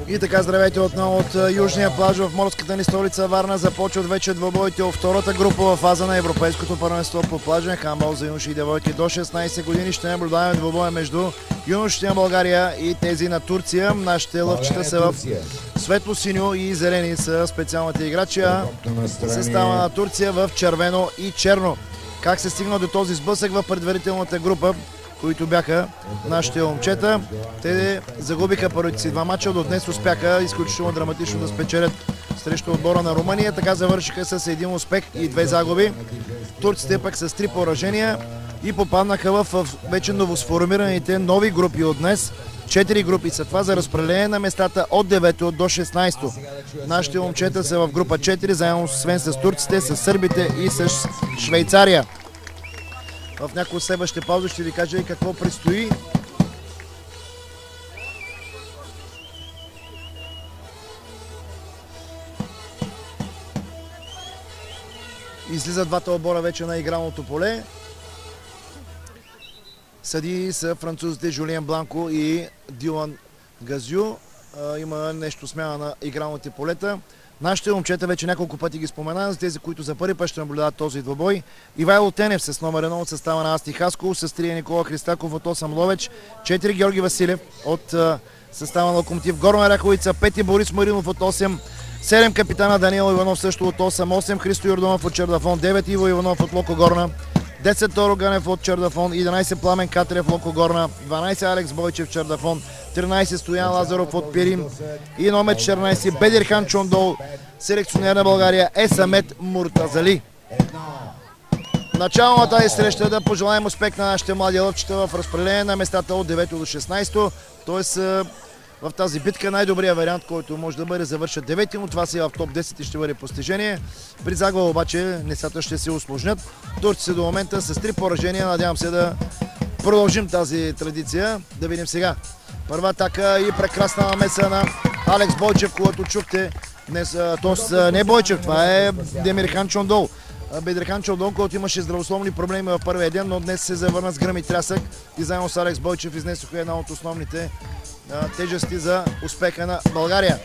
И така, здравейте отново от южния плаж в морската ни столица Варна. Започват вече двобоите от втората групова фаза на Европейското първенство по плажен хандбал за юноши и девойки до 16 години. Ще наблюдаваме двобоя между юношите на България и тези на Турция. Нашите лъвчета са в светло-синьо и зелени са специалните играчи, а състава на Турция в червено и черно. Как се стигна до този сблъсък в предварителната група, които бяха нашите момчета? Те загубиха първите си два мача, до днес успяха изключително драматично да спечелят срещу отбора на Румъния. Така завършиха с един успех и две загуби. Турците пък с 3 поражения и попаднаха в вече новосформираните нови групи от днес. 4 групи са това за разпределение на местата от 9 до 16. Нашите момчета са в група 4, заедно освен с турците, с сърбите и с Швейцария. В някои от следващите паузи ще ви кажа и какво предстои. Излизат двата отбора вече на игралното поле. Съдии са французите Жулиен Бланко и Дилан Газю. Има нещо смяна на игралните полета. Нашите момчета вече няколко пъти ги споменавам, за тези, които за първи път ще наблюдават този двобой. Ивайло Тенев с номер 1 от състава на Асти Хаско, с 3 Никола Христаков от 8 Ловеч, 4 Георги Василев от състава на Локомотив Горна Ряховица, 5 Борис Маринов от 8, 7 капитана Даниел Иванов също от 8, 8 Христо Йорданов от Чердафон, 9 Иво Иванов от Локо Горна, 10 Торо Ганев от Чердафон, 11 Пламен Катрев Локо Горна, 12 Алекс Бойчев Чердафон, 13 Стоян Лазаров от Пирин и номер 14 Бедирхан Чондол, селекционер на България е Самет Муртазали. Начало на тази среща да пожелаем успех на нашите млади лъвчета в разпределение на местата от 9 до 16. Тоест в тази битка най-добрият вариант, който може да бъде завършат 9, но това си в топ 10 и ще бъде постижение. При загуба обаче нещата ще се усложнят. Турците до момента с 3 поражения. Надявам се да продължим тази традиция. Да видим сега. Първа атака и прекрасна намеса на Алекс Бойчев, когато чухте днес. Т.е. не Бойчев, това е Демирхан Чондол. Бедирхан Чондол, който имаше здравословни проблеми в първия ден, но днес се завърна с гръм и трясък и заедно с Алекс Бойчев изнесоха една от основните тежести за успеха на България.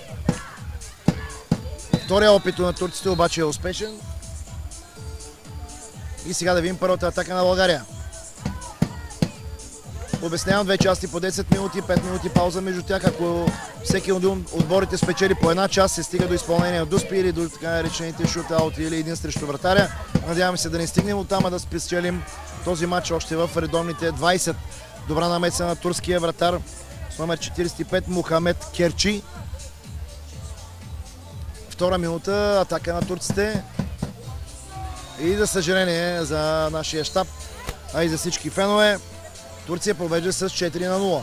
Втория опит на турците обаче е успешен. И сега да видим първата атака на България. Обяснявам две части по 10 минути, 5 минути пауза между тях. Ако всеки от отборите спечели по една част, се стига до изпълнение от дуспи или до така наречените шутаут или един срещу вратаря. Надяваме се да не стигнем от там, а да спечелим този матч още в редовните 20. Добра намеса на турския вратар с номер 45 Мухамед Керчи. Втора минута, атака на турците. И за съжаление за нашия щаб, а и за всички фенове, Турция побежда с 4-0.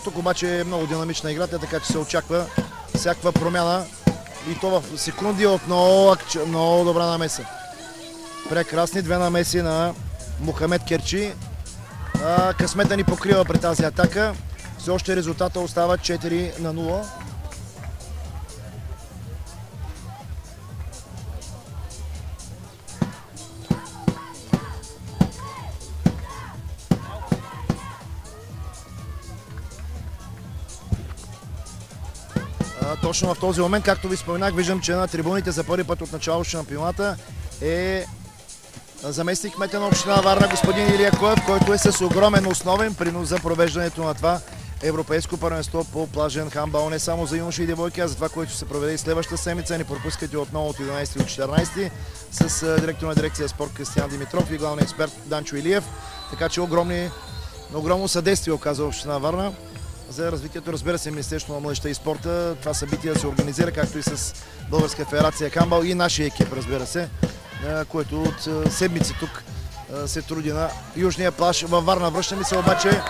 Тук обаче е много динамична играта, така че се очаква всякаква промяна. И то в секунди от много добра намеса. Прекрасни две намеси на Мухамед Керчи. Късмета ни покрива при тази атака. Все още резултата остава 4-0. Точно в този момент, както ви споменах, виждам, че на трибуните за първи път от начало на шампионата е заместник кмета на община Варна господин Илия Коев, който е с огромен основен принос за провеждането на това европейско първенство по плажен хандбал. Не само за юноши и девойки, а за това, което се проведе и следващата седмица. Не пропускайте отново от 11 до 14 с директор на дирекция спорт Кристиян Димитров и главен експерт Данчо Илиев. Така че огромно съдействие оказва община Варна за развитието, разбира се, Министерството на младежта и спорта. Това събитие се организира, както и с Българска федерация хандбал и нашия екип, разбира се, който от седмици тук се труди на южния плаж във Варна. Връщаме се обаче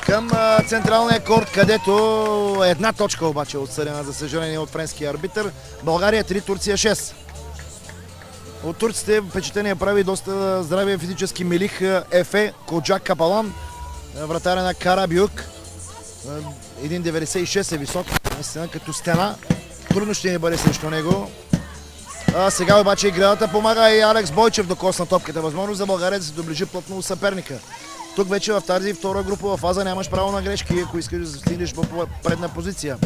към централния корт, където една точка обаче отсъдена, за съжаление, от френския арбитър. България 3, Турция 6. От турците впечатление прави доста здравия физически милих Ефе Коджак Капалан, вратаря на Карабюк. 1,96 е висок, наистина като стена. Трудно ще ни бъде срещу него. Сега обаче играта помага и Алекс Бойчев докосна топката. Възможност за България да се доближи плътно съперника. Тук вече в тази втора групова фаза нямаш право на грешки, ако искаш да стигнеш в предна позиция.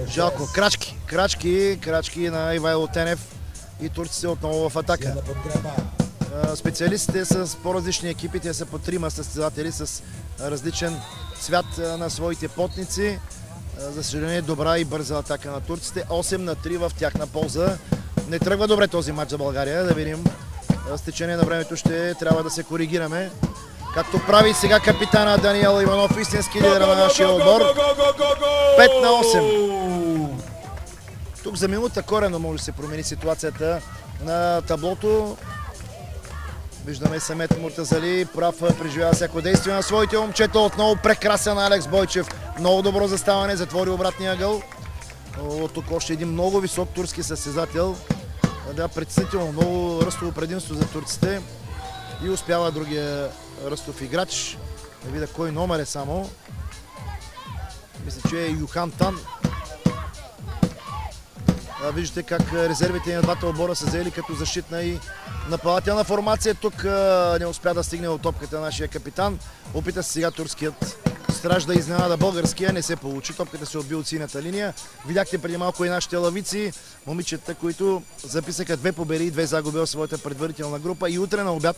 Жалко. Крачки на Ивайло Тенев и турците отново в атака. Специалистите са с по-различни екипи, те са по трима състезатели с различен цвят на своите потници. За съжаление, добра и бърза атака на турците. 8-3 в тяхна полза. Не тръгва добре този матч за България. Да видим. С течение на времето ще трябва да се коригираме. Както прави сега капитана Даниел Иванов, истински лидер на нашия отбор. 5-8. Тук за минута коренно може да се промени ситуацията на таблото. Виждаме Самет Муртазали, прав преживява всяко действие на своите момчета. Отново прекрасен Алекс Бойчев. Много добро заставане, затвори обратния ъгъл. Тук още един много висок турски състезател. Да, притеснително много ръстово предимство за турците. И успява другия ръстов играч. Да видя кой номер е само. Мисля, че е Юхан Тан. Виждате как резервите на двата отбора са взели като защитна и нападателна формация. Тук не успя да стигне от топката нашия капитан. Опита се сега турският страж да изненада българския. Не се получи. Топката се отби от синята линия. Видяхте преди малко и нашите лавици. Момичета, които записаха 2 победи и 2 загуби в своята предварителна група. И утре на обяд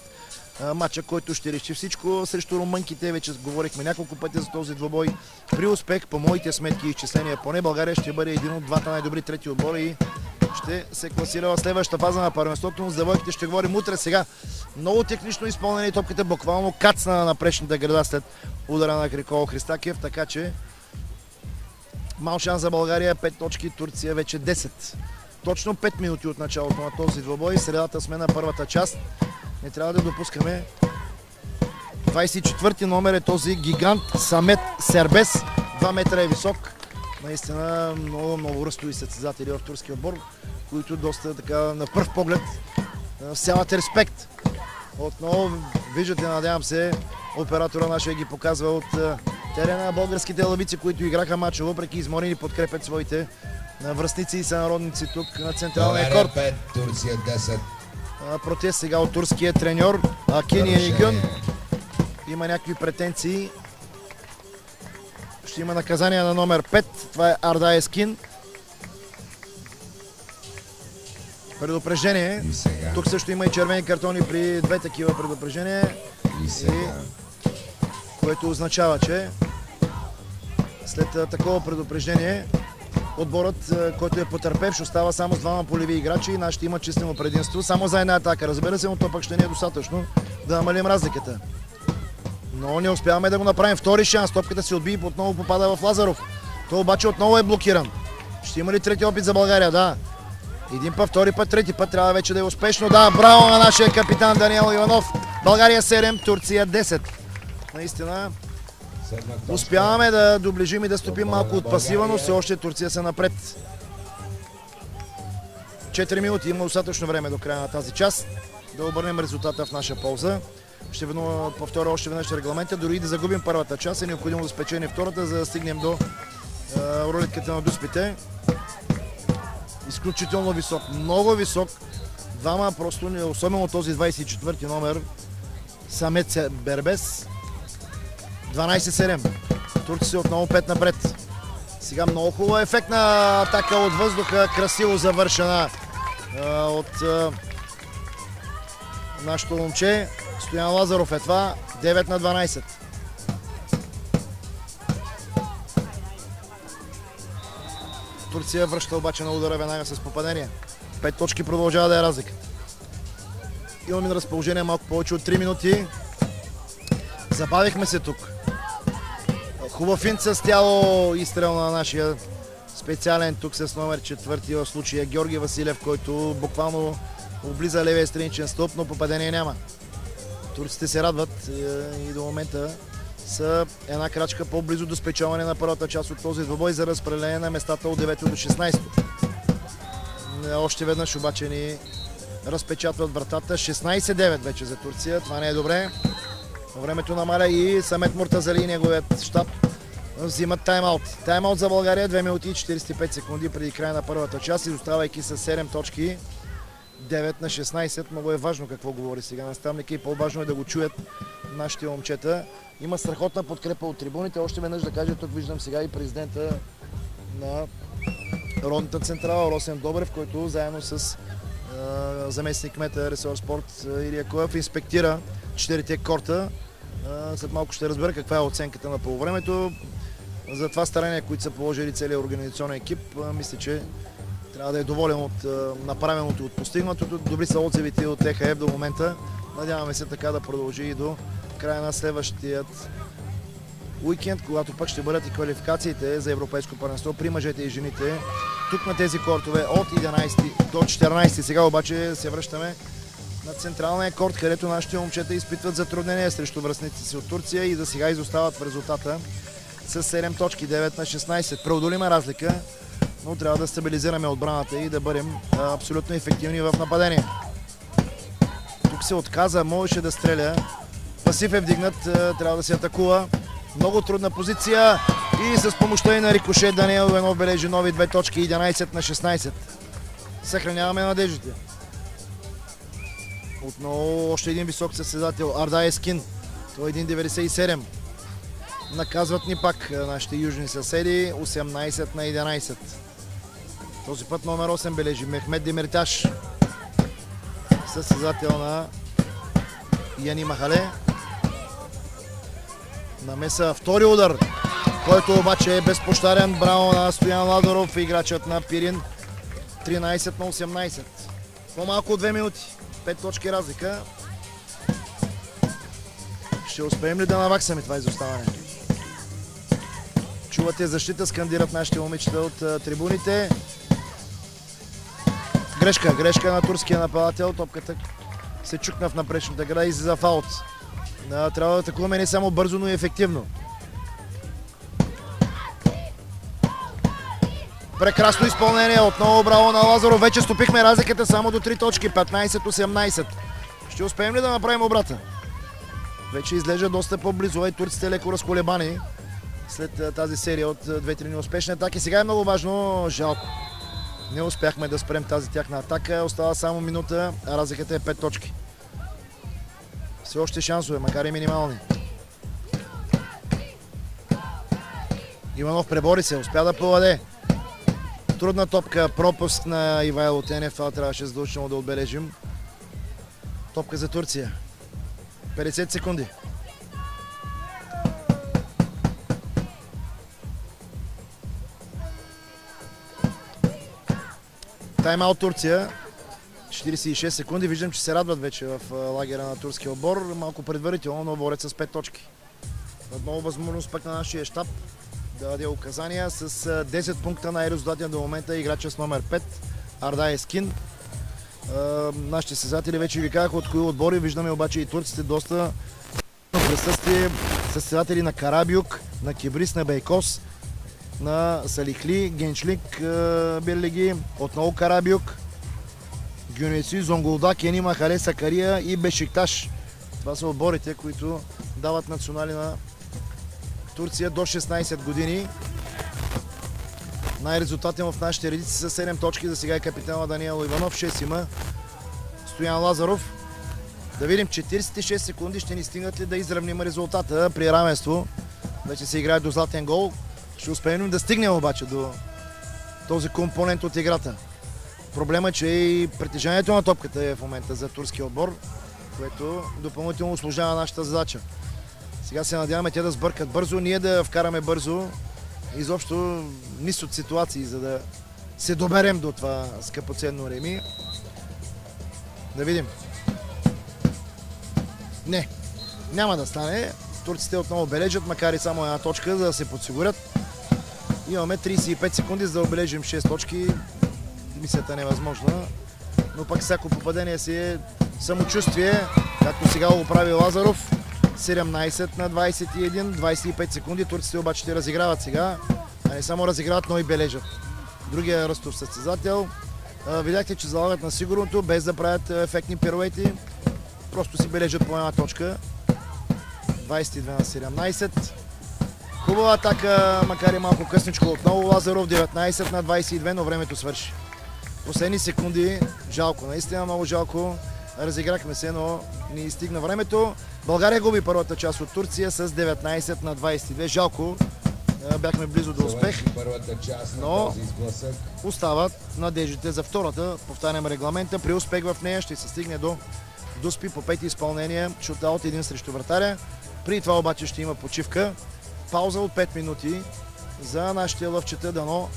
матча, който ще реши всичко срещу румънките. Вече говорихме няколко пъти за този двобой. При успех, по моите сметки и изчисления, поне България ще бъде един от двата най-добри трети отбора и ще се класира в следващата фаза на първенството. Но за девойките ще говорим утре. Сега много технично изпълнение. Топката буквално кацна на напречната града след удара на Грикола Христакиев, така че мал шанс за България. 5 точки, Турция вече 10. Точно 5 минути от началото на този двобой. Средата сме на първата част. Не трябва да допускаме. 24-ти номер е този гигант Самет Сербес. 2 метра е висок. Наистина много ръстови състезатели в турския отбор, които доста така на пръв поглед всяват респект. Отново виждате, надявам се, оператора нашия ги показва от терена. Българските лавици, които играха матча, въпреки изморени, подкрепят своите връстници и сънародници тук на централния корт. Турция 10. Протест сега от турския треньор Акин Енигюн. Има някакви претенции. Ще има наказание на номер 5. Това е Арда Ескин. Предупреждение. Тук също има и червени картони при 2 такива предупреждения. Което означава, че след такова предупреждение отборът, който е потърпевш, остава само с 2 полеви играчи и нашите имат числено предимство. Само за една атака. Разбира се, но то пък ще не е достатъчно да намалим разликата. Но не успяваме да го направим. Втори шанс. Топката се отби и отново попада в Лазаров. Той обаче отново е блокиран. Ще има ли трети опит за България? Да. Един път, втори път, трети път. Трябва вече да е успешно. Да, браво на нашия капитан Даниел Иванов. България 7, Турция 10. Наистина успяваме да доближим и да стопим малко от пасива, но все още Турция са напред. 4 минути. Има достатъчно време до края на тази част да обърнем резултата в наша полза. Ще повторя още веднъж регламента. Дори да загубим първата част, е необходимо да спечелим втората, за да стигнем до рулетката на дуспите. Изключително висок, много висок. Двама просто, особено този 24-ти номер, Самет Бербес. 12-7. Турци отново 5 напред. Сега много хубава ефектна атака от въздуха, красиво завършена от нашото момче. Стоян Лазаров е това. 9-12. Турция връща обаче на удара веднага с попадение. 5 точки продължава да е разлика. Имаме на разположение малко повече от 3 минути. Забавихме се тук. Хубав финт с тяло, изстрел на нашия специален тук с номер 4 в случая Георги Василев, който буквално облиза левия страничен стълб, но попадение няма. Турците се радват и до момента са една крачка по-близо до спечелване на първата част от този двобой за разпределение на местата от 9 до 16. Още веднъж обаче ни разпечатват вратата. 16-9 вече за Турция. Това не е добре. Времето намаля и Самет Муртазали и неговият щаб взимат тайм-аут. Тайм-аут за България. 2 минути и 45 секунди преди края на първата част, изоставайки с 7 точки 9 на 16. Много е важно какво говори сега наставника и по-важно е да го чуят нашите момчета. Има страхотна подкрепа от трибуните. Още веднъж да кажа, тук виждам сега и президента на Родната централа Росен Добрев, който заедно с заместник кмета Ресор Спорт Илия Коев инспектира 4-те корта. След малко ще разбера каква е оценката на полувремето. За това старание, които са положили целият организационен екип, мисля, че трябва да е доволен от направеното и от постигнатото. Добри са отзивите от ЕХФ до момента. Надяваме се така да продължи и до края на следващият уикенд, когато пък ще бъдат и квалификациите за европейско първенство при мъжете и жените. Тук на тези кортове от 11 до 14. Сега обаче се връщаме на централния корт, където нашите момчета изпитват затруднения срещу връстниците си от Турция и за сега изостават в резултата с 7 точки, 9 на 16. Преодолима разлика, но трябва да стабилизираме отбраната и да бъдем абсолютно ефективни в нападение. Тук се отказа, можеше да стреля. Пасив е вдигнат, трябва да се атакува. Много трудна позиция и с помощта и на рикошет Даниел Иванов бележи нови 2 точки, 11 на 16. Съхраняваме надеждите. Отново още един висок състезател, Ардай Ескин. Той е 1,97. Наказват ни пак нашите южни съседи, 18 на 11. Този път номер 8 бележи Мехмед Демирташ. Състезател на Яни Махале. Намеса втори удар, който обаче е безпощаден. Браво на Стоян Ладоров, играчът на Пирин. 13 на 18. По-малко от 2 минути. 5 точки разлика. Ще успеем ли да наваксаме това изоставане? Чувате защита, скандират нашите момичета от трибуните. Грешка на турския нападател. Топката се чукна в напречната града и за фаут. Трябва да атакуваме не само бързо, но и ефективно. Прекрасно изпълнение. Отново браво на Лазаров. Вече стопихме разликата само до 3 точки. 15-18. Ще успеем ли да направим обрата? Вече изглежда доста по-близо и турците леко разколебани след тази серия от 2-3 неуспешни атаки. Сега е много важно. Жалко. Не успяхме да спрем тази тяхна атака. Остава само минута, а разликата е 5 точки. Все още шансове, макар и минимални. Иванов пребори се, успя да поваде. Трудна топка, пропуск на Ивайло Тенев. Това трябваше задължително да отбележим. Топка за Турция. 50 секунди. Тайм-аут Турция. 46 секунди. Виждам, че се радват вече в лагера на турския отбор. Малко предварително, но борят с 5 точки. Отново възможност пък на нашия щаб да даде указания с 10 пункта най-резултатен до момента играча с номер 5 Ардай Ескин. Нашите състезатели вече ви казаха от кои отбори. Виждаме обаче и турците доста присъствие. Състезатели на Карабюк, на Кибрис, на Бейкос, на Салихли, Генчлик, Берлиги, отново Карабюк, Гюнеси, Зонгулдак, Яни Махале, Сакария и Бешикташ. Това са отборите, които дават национали на Турция до 16 години. Най-резултатен в нашите редици са 7 точки. За сега е капитана Даниел Иванов, 6 има Стоян Лазаров. Да видим 46 секунди ще ни стигнат ли да изравним резултата при равенство. Вече се играе до златен гол. Ще успеем да стигнем обаче до този компонент от играта. Проблема е, че и притежанието на топката е в момента за турския отбор, което допълнително усложнява нашата задача. Сега се надяваме те да сбъркат бързо, ние да вкараме бързо, изобщо низ от ситуации, за да се доберем до това скъпоценно реми. Да видим. Не, няма да стане. Турците отново бележат, макар и само една точка, за да се подсигурят. Имаме 35 секунди, за да отбележим 6 точки. Мисията е невъзможна, но пък всяко попадение си е самочувствие, както сега го прави Лазаров. 17 на 21, 25 секунди. Турците обаче ще разиграват сега, а не само разиграват, но и бележат. Другия ръстов състезател. Видяхте, че залагат на сигурното, без да правят ефектни пируети. Просто си бележат по една точка. 22 на 17. Хубава атака, макар и малко късничко отново Лазаров. 19 на 22, но времето свърши. последни секунди. Жалко, наистина много жалко. Разиграхме се, но не изстигна времето. България губи първата част от Турция с 19-22. Жалко. Бяхме близо до успех, но остават надеждите за втората. Повтарям регламента. При успех в нея ще се стигне до дуспи по 5 изпълнения. Шутаут 1 срещу вратаря. При това обаче ще има почивка. Пауза от 5 минути за нашите лъвчета, дано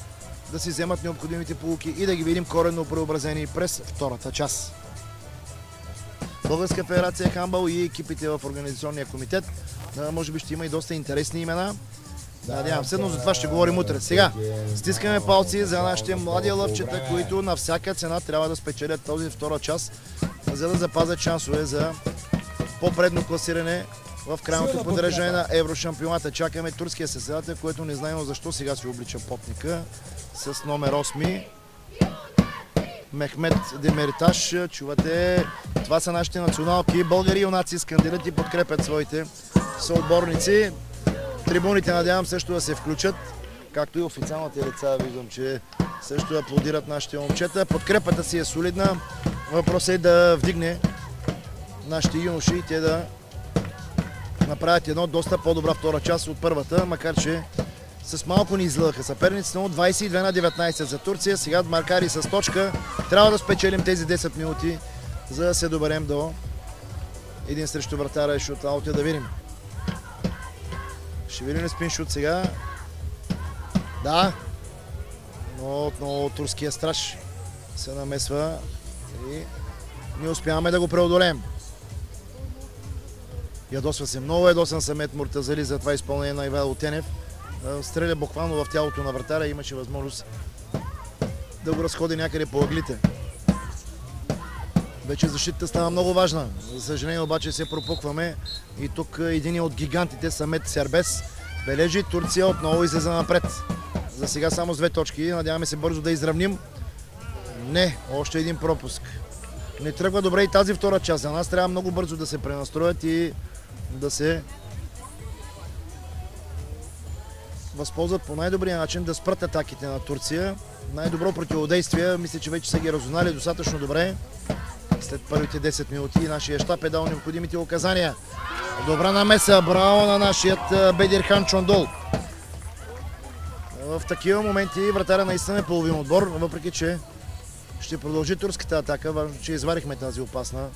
да си вземат необходимите полуки и да ги видим коренно преобразени през втората част. Българска федерация хандбал и екипите в организационния комитет. Може би ще има и доста интересни имена. Надявам се, но за това ще говорим утре. Сега стискаме палци за нашите млади лъвчета, които на всяка цена трябва да спечелят този втора част, за да запазят шансове за по-предно класиране в крайното подреждане на Еврошампионата. Чакаме турския съседател, което не знаем защо сега се облича потника с номер 8. Мехмет Демирташ. Чувате, това са нашите националки. Българи юнаци скандират и подкрепят своите съотборници. Трибуните надявам също да се включат, както и официалните лица. Виждам, че също аплодират нашите момчета. Подкрепата си е солидна. Въпросът е да вдигне нашите юноши и те да направят едно доста по-добра втора част от първата, макар че с малко ни излъгаха съперниците, но 22-19 за Турция. Сега макар и с точка, трябва да спечелим тези 10 минути, за да се доберем до един срещу вратаря и шутаут. Да видим. Ще видим ли спиншут сега? Да. Но отново турския страж се намесва и ние успяваме да го преодолеем. Ядосва се много, ядосан Самет Муртазали за това изпълнение на Ивайло Тенев. Стреля буквално в тялото на вратаря и имаше възможност да го разходи някъде по ъглите. Вече защитата става много важна. За съжаление обаче се пропукваме и тук един от гигантите Самет Сербес бележи. Турция отново излиза напред. За сега само с 2 точки. Надяваме се бързо да изравним. Не, още един пропуск. Не тръгва добре и тази втора част. За нас трябва много бързо да се пренастроят и да се възползват по най-добрия начин да спрат атаките на Турция. Най-добро противодействие, мисля, че вече са ги разузнали достатъчно добре. След първите 10 минути нашия щаб е дал необходимите указания. Добра намеса, браво на нашият Бедирхан Чондол. В такива моменти вратаря наистина е половин отбор, въпреки че ще продължи турската атака. Важно, че изварихме тази опасна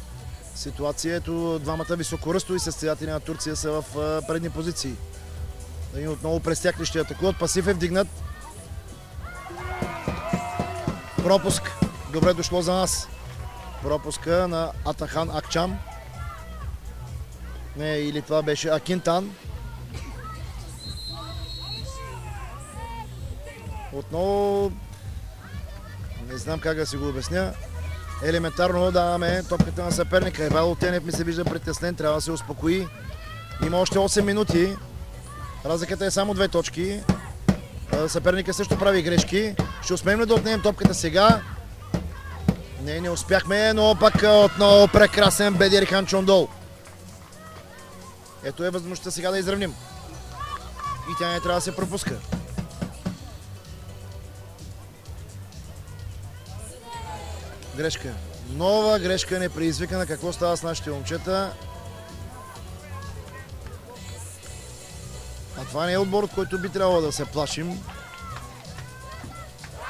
ситуация. Ето двамата високоръстови състезатели на Турция са в предни позиции. И отново през тях ли ще атакуват. Пасив е вдигнат. Пропуск. Добре дошло за нас. Пропуска на Атахан Акчам. Не, или това беше Акинтан. Отново не знам как да си го обясня. Елементарно даваме топката на съперника. Ивайло Тенев ми се вижда притеснен, трябва да се успокои. Има още 8 минути. Разликата е само 2 точки. Съперника също прави грешки. Ще успеем ли да отнемем топката сега? Не успяхме, но пак отново прекрасен Бедирхан Чондол. Ето е възможността сега да изравним. И тя не трябва да се пропуска. Грешка. Нова грешка непредизвикана. Какво става с нашите момчета? А това не е отбор, от който би трябвало да се плашим.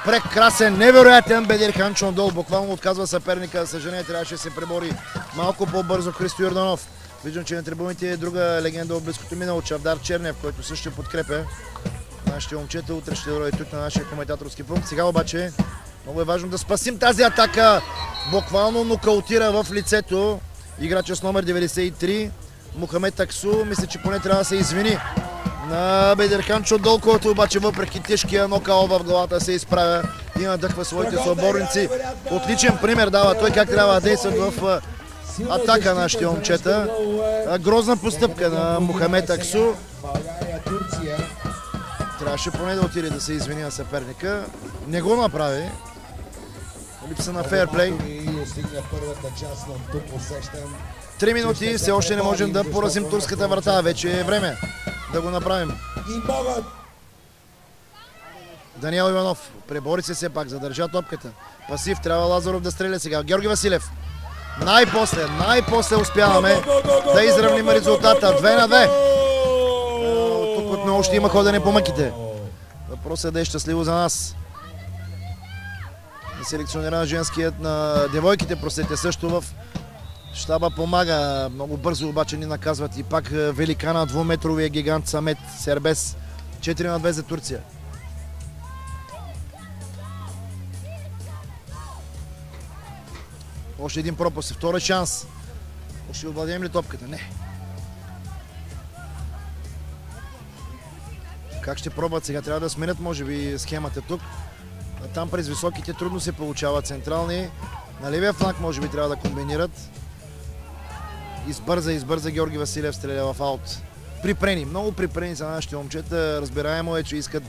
Прекрасен, невероятен Бедирхан Чондол. Буквално отказва съперника. За съжаление трябваше да се пребори малко по-бързо Христо Йорданов. Виждам, че на трибуните е друга легенда от близкото минало, Чавдар Чернев, който също подкрепя нашите момчета. Утре ще дойде тук на нашия коментаторски пункт. Сега обаче много е важно да спасим тази атака. Буквално нокаутира в лицето играча с номер 93 Мухамед Аксу. Мисля, че поне трябва да се извини на Бедирхан Чондол, който обаче въпреки тежкия нокаут в главата се изправя и надъхва своите съотборници. Отличен пример дава той как трябва да действат в атака на нашите момчета. Грозна постъпка на Мухамед Аксу. Трябваше поне да отиде да се извини на съперника. Не го направи. Липса на фейерплей. 3 минути, все още не можем да поразим турската врата. Вече е време да го направим. Даниел Иванов пребори се все пак, задържа топката. Пасив, трябва Лазаров да стреля сега. Георги Василев. Най-после успяваме да изравним резултата. 2-2. Тук отново ще има ходене по мъките. Въпросът е да е щастливо за нас. Селекционера на женският, на девойките, простете, също в щаба помага. Много бързо обаче ни наказват и пак великана, 2-метровия гигант Самет Сербес. 4-2 за Турция. Още един пропуск, втори шанс. Ще овладеем ли топката? Не. Как ще пробват сега? Трябва да сменят, може би, схемата тук. Там през високите трудно се получават централни. На левия фланг може би трябва да комбинират. Избърза Георги Василев, стреля в аут. Припрени, много припрени за нашите момчета. Разбираемо е, че искат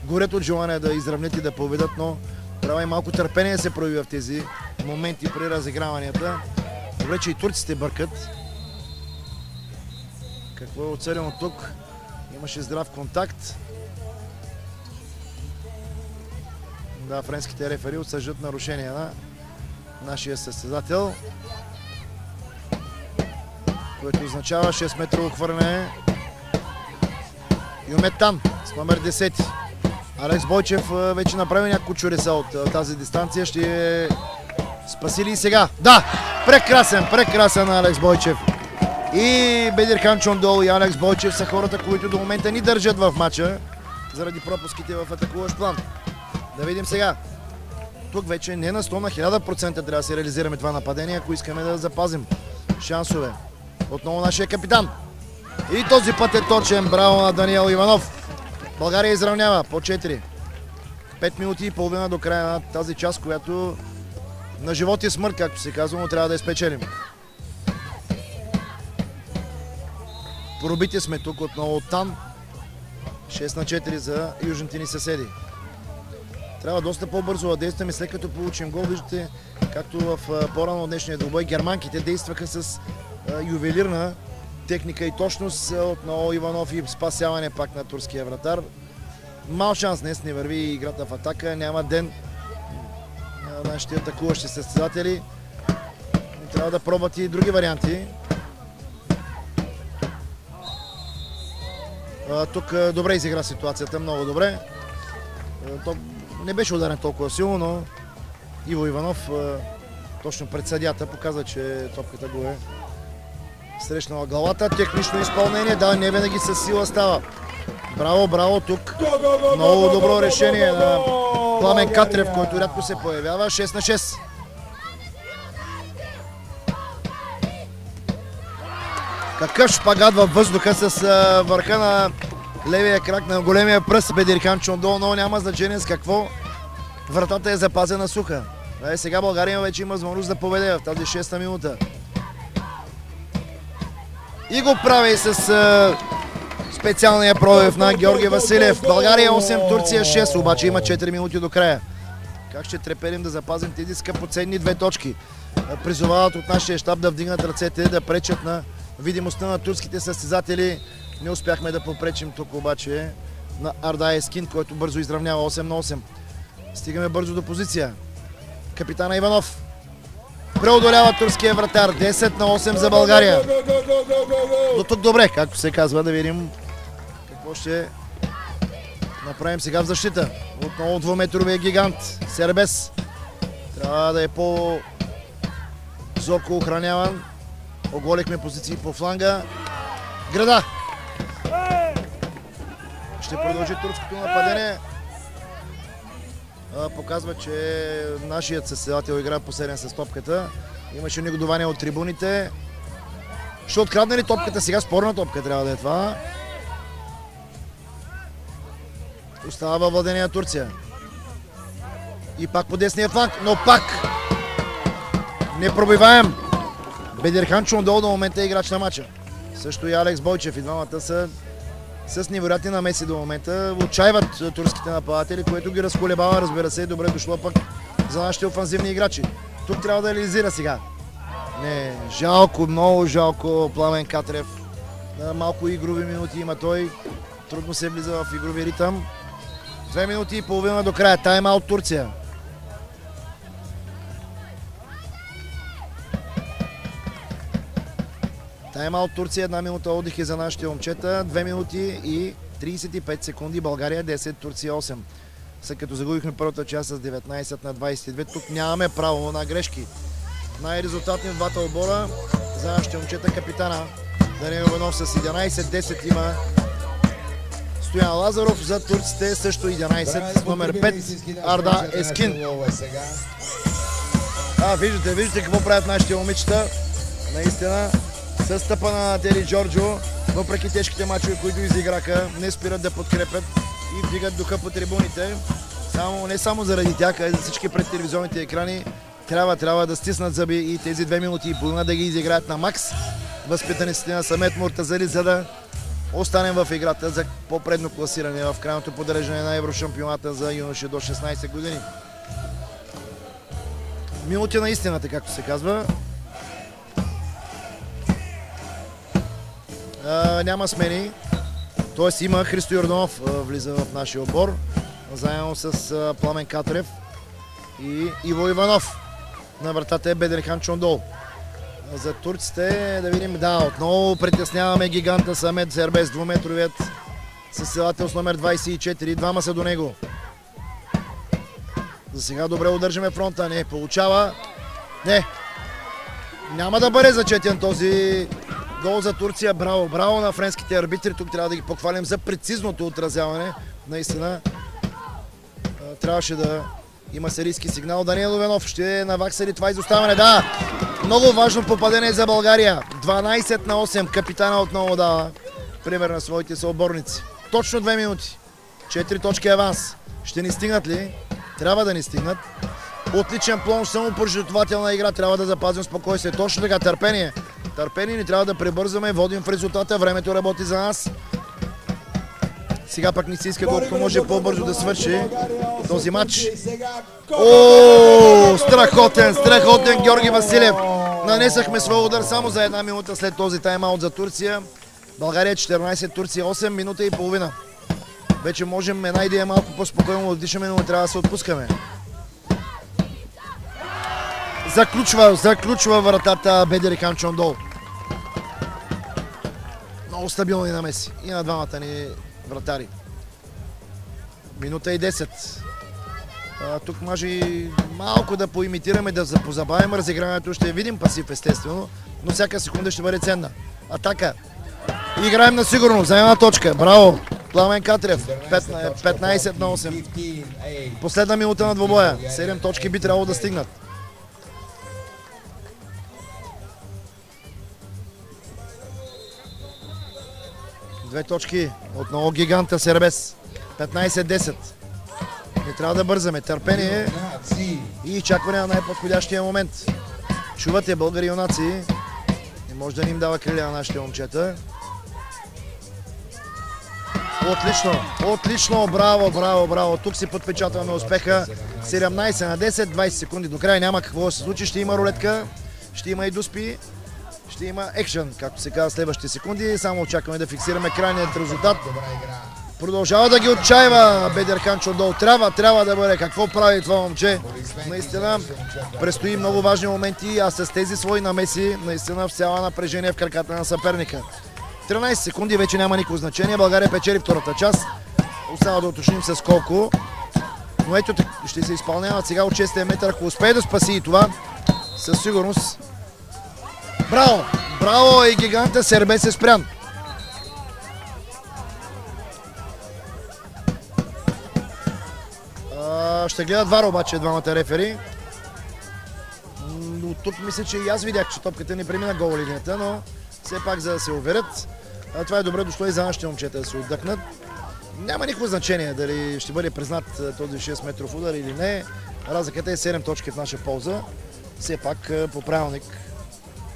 горят от желание да изравнят и да победат, но трябва и малко търпение се прояви в тези моменти при разиграванията. Добре, че и турците бъркат. Какво е оцелено тук? Имаше здрав контакт. Да, френските рефери отсъждат нарушения на нашия състезател, което означава 6-метрово хвърляне. Юмет Тан с номер 10. Алекс Бойчев вече направи няколко чудеса от тази дистанция. Ще спаси ли и сега? Да! Прекрасен Алекс Бойчев. И Бедирхан Чондол и Алекс Бойчев са хората, които до момента ни държат в матча заради пропуските в атакуващ план. Да видим сега. Тук вече не на 100, на 1000% трябва да се реализираме това нападение, ако искаме да запазим шансове. Отново нашия капитан. И този път е точен. Браво на Даниел Иванов. България изравнява по 4. 5 минути и половина до края на тази част, която на живот и смърт, както се казва, но трябва да я спечелим. Пробити сме тук отново от Тан. 6-4 за южните ни съседи. Трябва доста по-бързо да действаме, след като получим гол. Виждате, както в по-рано от днешния двубой, германките действаха с ювелирна техника и точност. Отново Иванов и спасяване пак на турския вратар. Мал шанс днес, не върви играта в атака. Няма ден на нашите атакуващи състезатели. Трябва да пробват и други варианти. Тук добре изигра ситуацията, много добре. Не беше ударен толкова силно, но Иво Иванов точно пред съдията показва, че топката го е срещнала главата. Технично изпълнение, да, не винаги със сила става. Браво тук. Много добро решение на Пламен Катрев, който рядко се появява. 6-6. Какъв шпагат във въздуха с върха на левия крак на големия пръст Бедирхан Чондол, но няма значение с какво. Вратата е запазена суха. Сега България вече има възможност да поведе в тази 6-та минута. И го прави с специалния пробив на Георги Василев. България 8, Турция 6, обаче има 4 минути до края. Как ще треперим да запазим тези скъпоценни 2 точки? Призовават от нашия щаб да вдигнат ръцете, да пречат на видимостта на турските състезатели. Не успяхме да попречим тук обаче на Ардай Ескин, който бързо изравнява 8-8. Стигаме бързо до позиция. Капитана Иванов преодолява турския вратар. 10-8 за България. До тук добре, както се казва, да видим какво ще направим сега в защита. Отново 2-метровия гигант Сербес. Трябва да е по-зорко охраняван. Оголихме позиции по фланга. Града. Ще продължи турското нападение. Показва, че нашият състезател играе последен с топката. Имаше негодование от трибуните. Ще открадне ли топката сега? Спорна топка трябва да е това. Остава във владение Турция. И пак по десния фланг, но пак непробиваем. Бедирхан Чондол до момента е играч на матча. Също и Алекс Бойчев. И двамата са с невероятни намеси до момента. Отчаиват турските нападатели, което ги разколебава, разбира се. Добре дошло пък за нашите офанзивни играчи. Тук трябва да реализира сега. Не, жалко, много жалко Пламен Катрев. Малко игрови минути има той. Трудно се влиза в игрови ритъм. 2 минути и половина до края. Тайм-аут Турция. Тайм-аут Турция, 1 минута отдих за нашите момчета, 2 минути и 35 секунди, България 10, Турция 8. След като загубихме първата част с 19 на 22, тук нямаме право на грешки. Най-резултатни от двата отбора за нашите момчета капитана Даниел Иванов с 11-10 има Стоян Лазаров, за турците също 11, номер 5 Арда Ескин. Виждате какво правят нашите момичета. Наистина, с стъпа на Тери Джорджо, въпреки тежките мачове, които изиграха, не спират да подкрепят и вдигат духа по трибуните. Не само заради тях, а и за всички пред телевизионните екрани трябва да стиснат зъби и тези 2 минути и половина да ги изиграят на макс. Възпитаниците на Самет Муртазали, за да останем в играта за по-предно класиране в крайното подреждане на Еврошампионата за юноши до 16 години. Минути на истината, както се казва. Няма смени, т.е. има Христо Йорданов влиза в нашия отбор, заедно с Пламен Катрев и Иво Иванов. На вратата е Бедерхан Чондол. За турците да видим, отново притесняваме гиганта Самет Сербес, двуметровият състезател с номер 24, двама са до него. За сега добре удържаме фронта, не получава, няма да бъде зачетен този гол за Турция. Браво на френските арбитри, тук трябва да ги похвалим за прецизното отразяване. Наистина трябваше да има серийски сигнал. Даниел Иванов ще навакса ли това изоставане? Да! Много важно попадение за България. 12 на 8. Капитана отново дава пример на своите съотборници. Точно 2 минути. 4 точки аванс. Ще ни стигнат ли? Трябва да ни стигнат. Отличен плон, самопожертвователна игра. Трябва да запазим спокойствие. Точно така, търпение. Търпение, ни трябва да пребързаме. Водим в резултата. Времето работи за нас. Сега пък ни се иска колкото може по-бързо да свърши този матч. Страхотен Георги Василев. Нанесахме своя удар само за 1 минута след този тайм-аут за Турция. България 14, Турция 8, минута и половина. Вече можем една идея малко по-спокойно да дишаме, но не трябва да се отпускаме. Заключва вратата Бедерхан Чондол. Много стабилни намеси и на двамата ни вратари. Минута и 10. Тук може и малко да поимитираме, да позабавим разиграването. Ще видим пасив естествено, но всяка секунда ще бъде ценна. Атака. Играем на сигурно за една точка. Браво! Пламен Катрев. 15 на 8. Последна минута на двобоя. 7 точки би трябвало да стигнат. Две точки. Отново гиганта Сербес. 15-10. Не трябва да бързаме. Търпение и изчакване на най-подходящия момент. Чувате, българи юнаци. Не може да ни им дава крилия на нашите момчета. Отлично. Браво. Тук си подпечатваме успеха. 17 на 10, 20 секунди до края. Няма какво да се случи. Ще има рулетка. Ще има и дуспи. Ще има екшън, както се казва, следващите секунди. Само очакваме да фиксираме крайният резултат. Продължава да ги отчаива Бедерхан Чондол. Трябва да бъде. Какво прави това момче? Наистина предстои много важни моменти, а с тези свои намеси наистина всява напрежение в краката на съперника. 13 секунди, вече няма никакво значение. България печели втората част. Остава да уточним с колко. Но ето ще се изпълняват сега от 6 метър. Ако успее да спаси и това, със сигурност. Браво и гиганта Сербес е спрян. Ще гледат вар обаче двамата рефери. Но тук мисля, че и аз видях, че топката не премина гол линията, но все пак за да се уверят. Това е добре дошло и за нашите момчета да се отдъхнат. Няма никакво значение дали ще бъде признат този 6 метров удар или не. Разликата е 7 точки в наша полза. Все пак по правилник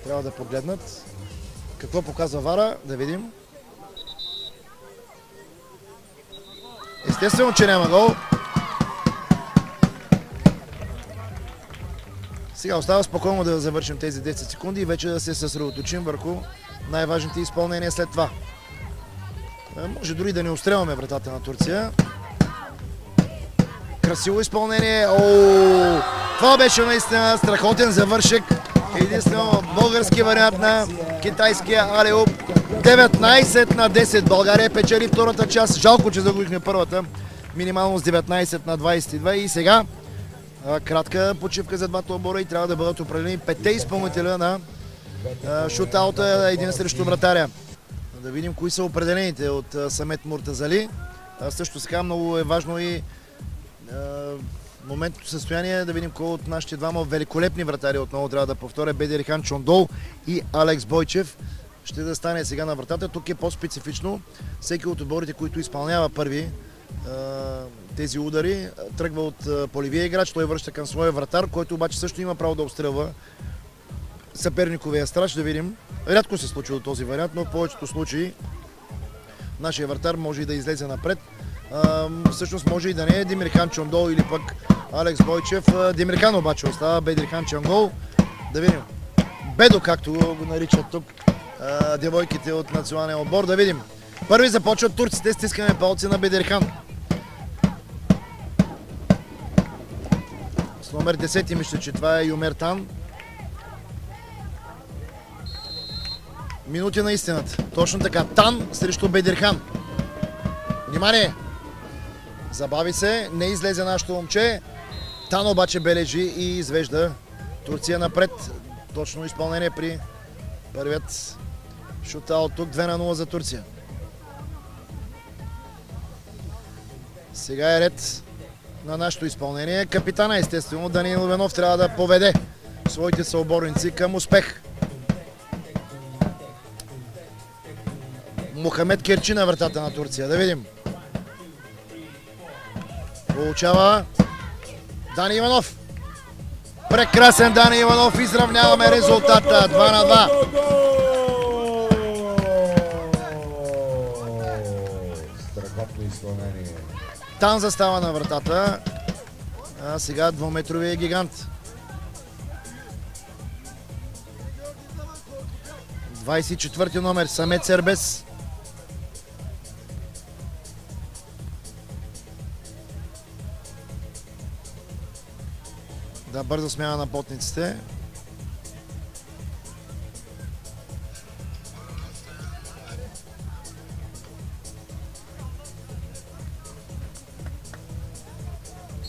трябва да погледнат. Какво показва вара? Да видим. Естествено, че няма гол. Сега остава спокойно да завършим тези 10 секунди и вече да се съсредоточим върху най-важните изпълнения след това. Може дори да не обстрелваме вратата на Турция. красиво изпълнение. Това беше наистина страхотен завършек. Единствено български вариант на китайския алеуп. 19-10. България печели втората част. Жалко, че загубихме първата. Минимално с 19-22. И сега кратка почивка за двата отбора и трябва да бъдат определени 5 изпълнителя на шутаута един срещу вратаря. Да видим кои са определените от Самет Муртазали. Също така много е важно и моментното състояние, да видим кой от нашите двама великолепни вратари, отново трябва да повторя, Бедирхан Чондол и Алекс Бойчев, ще да стане сега на вратата. Тук е по-специфично. Всеки от отборите, които изпълнява първи тези удари, тръгва от полевия играч, той връща към своя вратар, който обаче също има право да обстрелва съперниковия страж. Да видим. Рядко се случва този вариант, но в повечето случаи нашия вратар може и да излезе напред. Всъщност може и да не е Демирхан Чондол или пък Алекс Бойчев. Демирхан обаче остава, Бедирхан Чондол. Да видим. Бедо, както го наричат тук девойките от националния отбор. Да видим. Първи започват турците, стискаме палци на Бедирхан. С номер 10 мисля, че това е Юмер Тан. Минути на истината. Точно така. Тан срещу Бедирхан. Внимание! Забави се, не излезе нашето момче. Тан обаче бележи и извежда Турция напред. Точно изпълнение при първият шутаут тук. 2-0 за Турция. Сега е ред на нашето изпълнение. Капитана, естествено, Даниил Иванов трябва да поведе своите съоборници към успех. Мухамед Керчи на вратата на Турция. Да видим. Получава Дани Иванов. Прекрасен Дани Иванов. Изравняваме резултата. 2-2. Страхотно изпълнение. Тан застава на вратата. А сега двуметровия гигант. 24 номер Самет Сербес. Да, бързо смяна на потниците.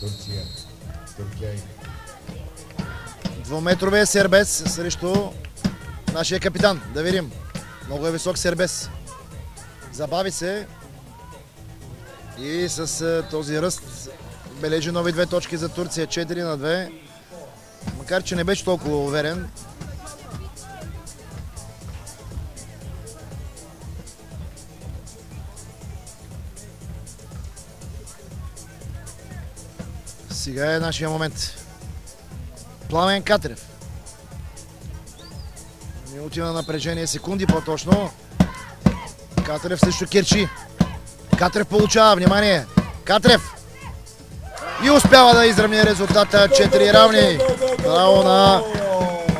Турция. Двуметровия Сербес срещу нашия капитан. Да видим. Много е висок Сербес. Забави се. И с този ръст бележи нови 2 точки за Турция. 4-2. Макар че не беше толкова уверен. Сега е нашия момент. Пламен Катрев. Минути на напрежение, секунди по-точно. Катрев срещу Керчи. Катрев получава, внимание. Катрев. И успява да изравни резултата. 4 равни. Браво на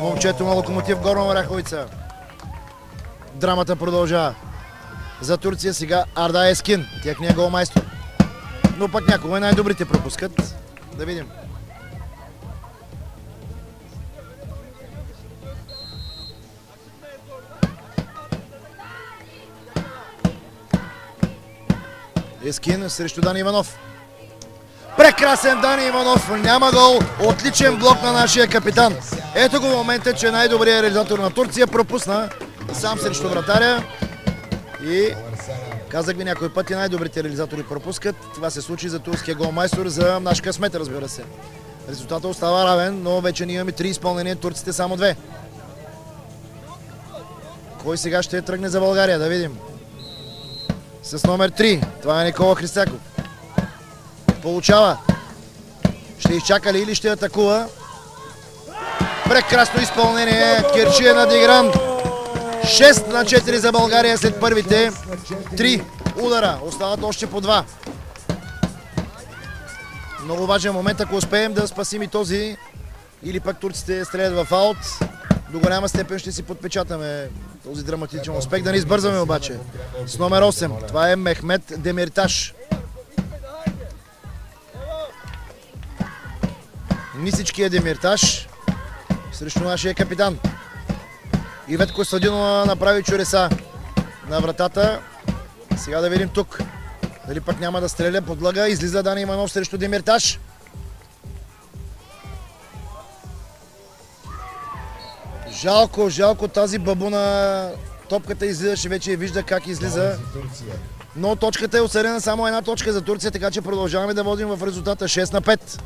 момчето на Локомотив Горна Оряховица. Драмата продължава. За Турция сега Арда Ескин, техният голмайстор. Но пък някога най-добрите пропускат. Да видим. Ескин срещу Дани Иванов. Прекрасен Дани Иванов. Няма гол. Отличен блок на нашия капитан. Ето го в момента, че най-добрият реализатор на Турция пропусна сам срещу вратаря. И казах ви някой път и най-добрите реализатори пропускат. Това се случи за турския голмайстор, за наш късмет, разбира се. Резултатът остава равен, но вече ние имаме 3 изпълнения, турците само 2. Кой сега ще тръгне за България? Да видим. С номер 3. Това е Никола Христяков. Получава. Ще изчака ли или ще атакува? Прекрасно изпълнение. Керчи е надигран. 6-4 за България след първите 3 удара. Остават още по 2. Много важен момент, ако успеем да спасим и този, или пък турците стрелят в аут, до голяма степен ще си подпечатаме този драматичен успех. Да не избързаме обаче. С номер 8. Това е Мехмет Демирташ. Нисичкия Демиртаж срещу нашия капитан. Ивет Костадинова направи чудеса на вратата. Сега да видим тук. Дали пък няма да стреля, подлага. Излиза Дани Иванов срещу Демиртаж. Жалко тази бабуна. Топката излизаше вече и вижда как излиза. Но точката е осъдена само една точка за Турция, така че продължаваме да водим в резултата 6-5.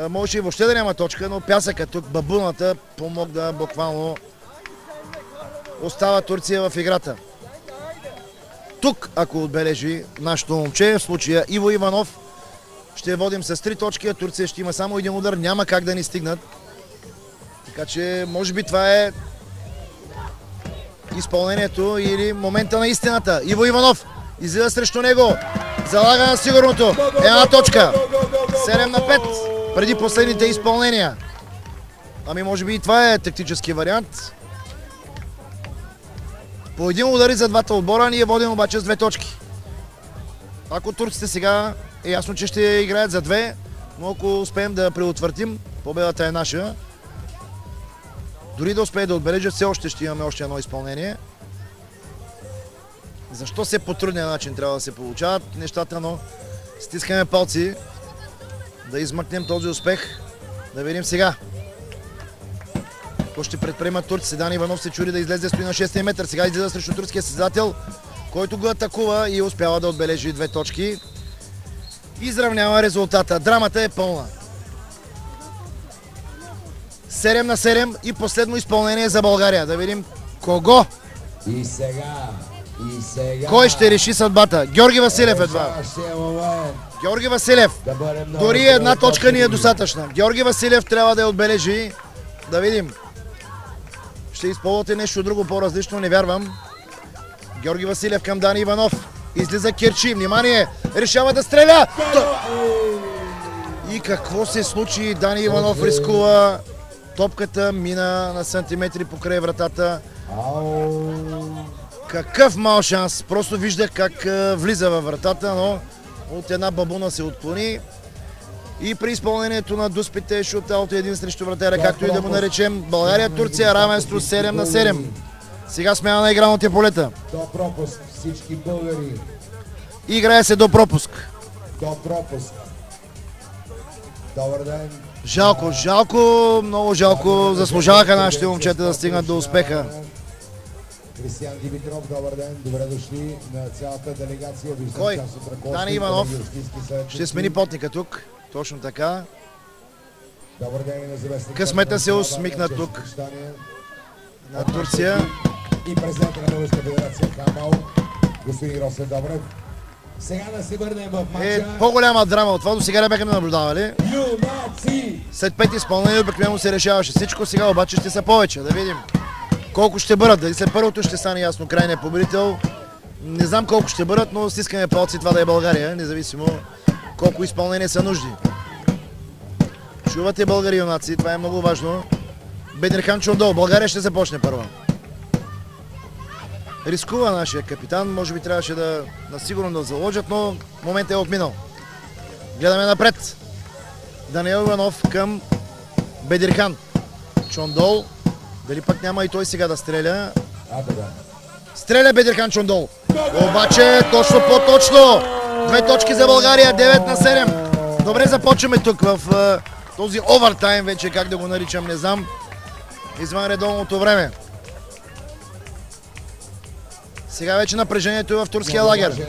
Можеше и въобще да няма точка, но пясъка тук, бабуната, помогна буквално. Остава Турция в играта. Тук, ако отбележи нашето момче, в случая Иво Иванов, ще водим с 3 точки, а Турция ще има само един удар, няма как да ни стигнат. Така че, може би това е изпълнението или момента на истината. Иво Иванов излиза срещу него, залага на сигурното, една точка, 7-5 преди последните изпълнения. Ами може би и това е тактически вариант. По един удари за двата отбора, ние водим обаче с 2 точки. Ако турците сега е ясно, че ще играят за 2, но ако успеем да преотвъртим, победата е наша. Дори да успее да отбележат, все още ще имаме още едно изпълнение. Защо се по трудния начин трябва да се получават нещата, но стискаме палци да измъкнем този успех. Да видим сега. Какво ще предприемат турци? Дани Иванов се чури да излезе, стои на 6 метър. Сега излиза срещу турския състезател, който го атакува и успява да отбележи 2 точки. Изравнява резултата. Драмата е пълна. 7-7 и последно изпълнение за България. Да видим кого. И сега. Кой ще реши съдбата? Георги Василев едва. Георги Василев. Дори една точка ни е достатъчна. Георги Василев трябва да я отбележи. Да видим. Ще използвате нещо друго по-различно, не вярвам. Георги Василев към Дани Иванов. Излиза Кирчи. Внимание! Решава да стреля! И какво се случи? Дани Иванов рискува. Топката мина на сантиметри покрай вратата. Какъв мал шанс. Просто виждах как влиза във вратата, но от една бабуна се отклони. И при изпълнението на дуспите шутаут един срещу вратаря, както и да му наречем. България-Турция равенство 7-7. Сега смяна на игралните полета. До пропуск всички българи. Играе се до пропуск. До пропуск. Добър ден. Жалко, много жалко. Заслужаваха нашите момчета да стигнат до успеха. Кристиян Димитров, добър ден. Добре дошли на цялата делегация. Кой? Дани Иванов ще смени потника тук. Точно така. Добър ден на заместник. Късмета се усмихна тук на Турция. И президента на Българска федерация Хамбал, господин Росен Добрев. Сега да се върнем в матча. По-голяма драма от това до сега не бяхме наблюдавали. След 5 изпълнения обикновено се решаваше всичко, сега обаче ще са повече. Да видим колко ще бъдат. Дали след първото ще стане ясно крайният победител. Не знам колко ще бъдат, но стискаме палци това да е България, независимо колко изпълнения са нужди. Чувате, българи юнаци, това е много важно. Бедирхан Чондол, България ще започне първа. Рискува нашия капитан, може би трябваше да насигурно да заложат, но моментът е отминал. Гледаме напред. Даниел Иванов към Бедирхан Чондол. Дали пък няма и той сега да стреля? Стреля Бедирхан Чондол. Обаче точно по-точно. 2 точки за България, 9-7. Добре започваме тук в този овертайм вече, как да го наричам, не знам. Извън редовното време. Сега вече напрежението е в турския лагер.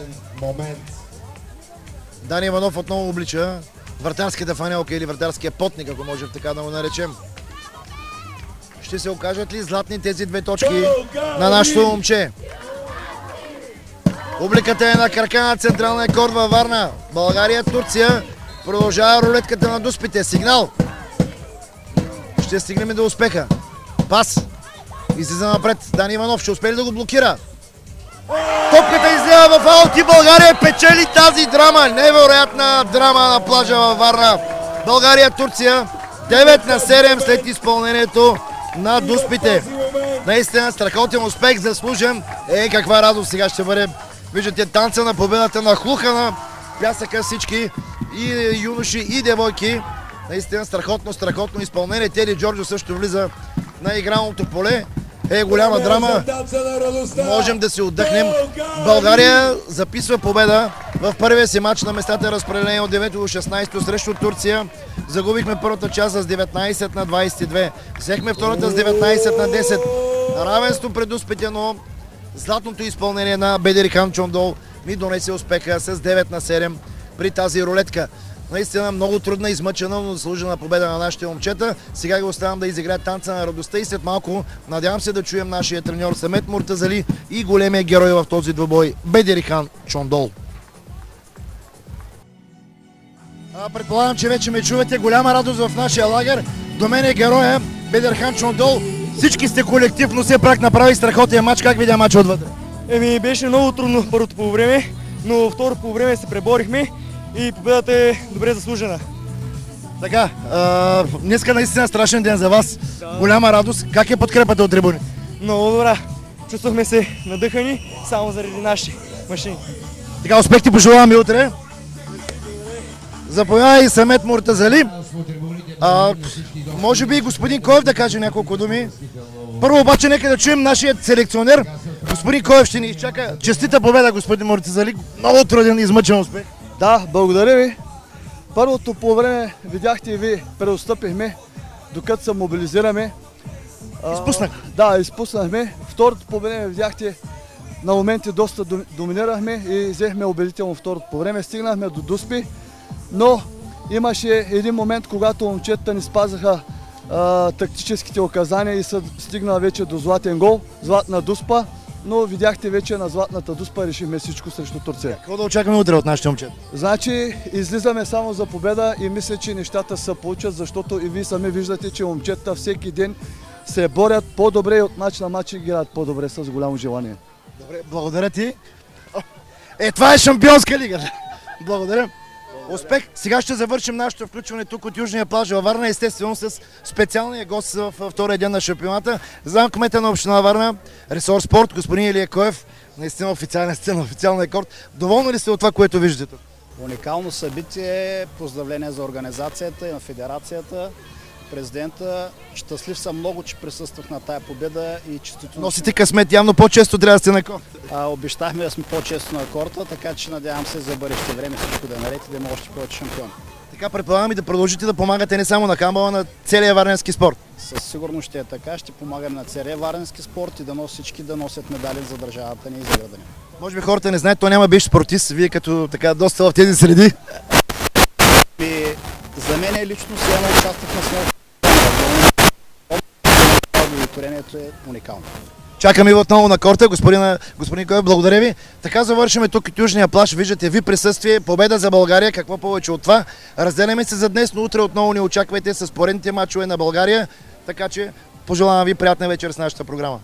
Дани Иванов отново облича вратарската фанелка или вратарския потник, ако можем така да го наречем. Ще се окажат ли златни тези 2 точки на нашото момче? Публиката е на крака на централния корт във Варна. България-Турция продължава рулетката на дуспите. Сигнал. Ще стигнем до успеха. Пас. Излиза напред. Дани Иванов ще успее ли да го блокира? Топката излева в аут и България печели тази драма. Невероятна драма на плажа във Варна. България-Турция 9-7 след изпълнението на дуспите. Наистина страхотен успех, заслужен. Каква радост сега ще бъде. Виждате танца на победата, на хлуха на пясъка всички и юноши и девойки Наистина страхотно изпълнение. Теди Джорджо също влиза на игралното поле. Голяма драма. Можем да се отдъхнем. България записва победа в първия си матч на местата разпределение от 9 до 16 срещу Турция. Загубихме първата част с 19 на 22. Взехме втората с 19 на 10. Равенство пред успехите, но златното изпълнение на Бедерхан Чондол ми донесе успеха с 9 на 7 при тази рулетка. Наистина много трудна, измъчена, но заслужена победа на нашите момчета. Сега ги оставам да изиграят танца на радостта и след малко надявам се да чуем нашия треньор Самет Муртазали и големия герой в този двубой Бедерхан Чондол. Предполагам, че вече ме чувате. Голяма радост в нашия лагер. До мен е героя Бедерхан Чондол. Всички сте колектив, но все пак направи страхотен матч. Как видя матча отвътре? Беше много трудно първото по време, но второто по време се преборихме и победата е добре заслужена. Така, днеска наистина страшен ден за вас. Да. Голяма радост. Как е подкрепата от трибуни? Много добра. Чувствахме се надъхани само заради наши машини. Така, успех ти пожелавам и утре. Заповядай Самет Муртазали. Може би господин Коев да каже няколко думи. Първо обаче нека да чуем нашия селекционер. Господин Коев ще ни изчака. Честита победа, господин Муртазали. Много труден и измъчен успех. Да, благодаря ви. Първото по време видяхте и ви, преотстъпихме, докато се мобилизираме. Изпуснах. Да, изпуснахме. Второто по време видяхте, на моменти доста доминирахме и взехме убедително второто по време. Стигнахме до дуспи, но имаше един момент, когато момчетата ни спазаха тактическите указания и са стигнали вече до златен гол, златна дуспа. Но видяхте вече на златната дуспа решихме всичко срещу Турция. Какво да очакваме утре от нашите момчета? Значи излизаме само за победа и мисля, че нещата се получат, защото и вие сами виждате, че момчета всеки ден се борят по-добре и от мач на мач и играят по-добре с голямо желание. Добре, благодаря ти. Това е Шампионска лига. Благодаря. Успех! Сега ще завършим нашето включване тук от Южния плаж във Варна, естествено с специалния гост във втория ден на шампионата. Знам кмета на община Варна, ресор спорт, господин Илия Коев, наистина официален сцена, официалния корт. Доволни ли сте от това, което виждате? Уникално събитие, поздравление за организацията и на федерацията, президента. Щастлив съм много, че присъствах на тая победа и честито. Носите късмет, явно по-често трябва да сте на корта. Обещахме да сме по-често на корта, така че надявам се за бъдеще време всичко да е наред и да има още повече шампион. Така предполагам и да продължите да помагате не само на хандбала, на целия варненски спорт. Със сигурност ще е така, ще помагаме на целия варненски спорт и да всички да носят медали за държавата ни и за града ни. Може би хората не знаят, то няма бивш спортист, вие като така доста в тези среди. За мен лично сега участвах на смело. Удовлетворението е уникално. Чакаме и отново на корта, господин Коев, благодаря ви. Така завършваме тук от Южния плаж. Виждате ви присъствие, победа за България, какво повече от това. Разделяме се за днес, но утре отново ни очаквайте с поредните мачове на България. Така че пожелавам ви приятна вечер с нашата програма.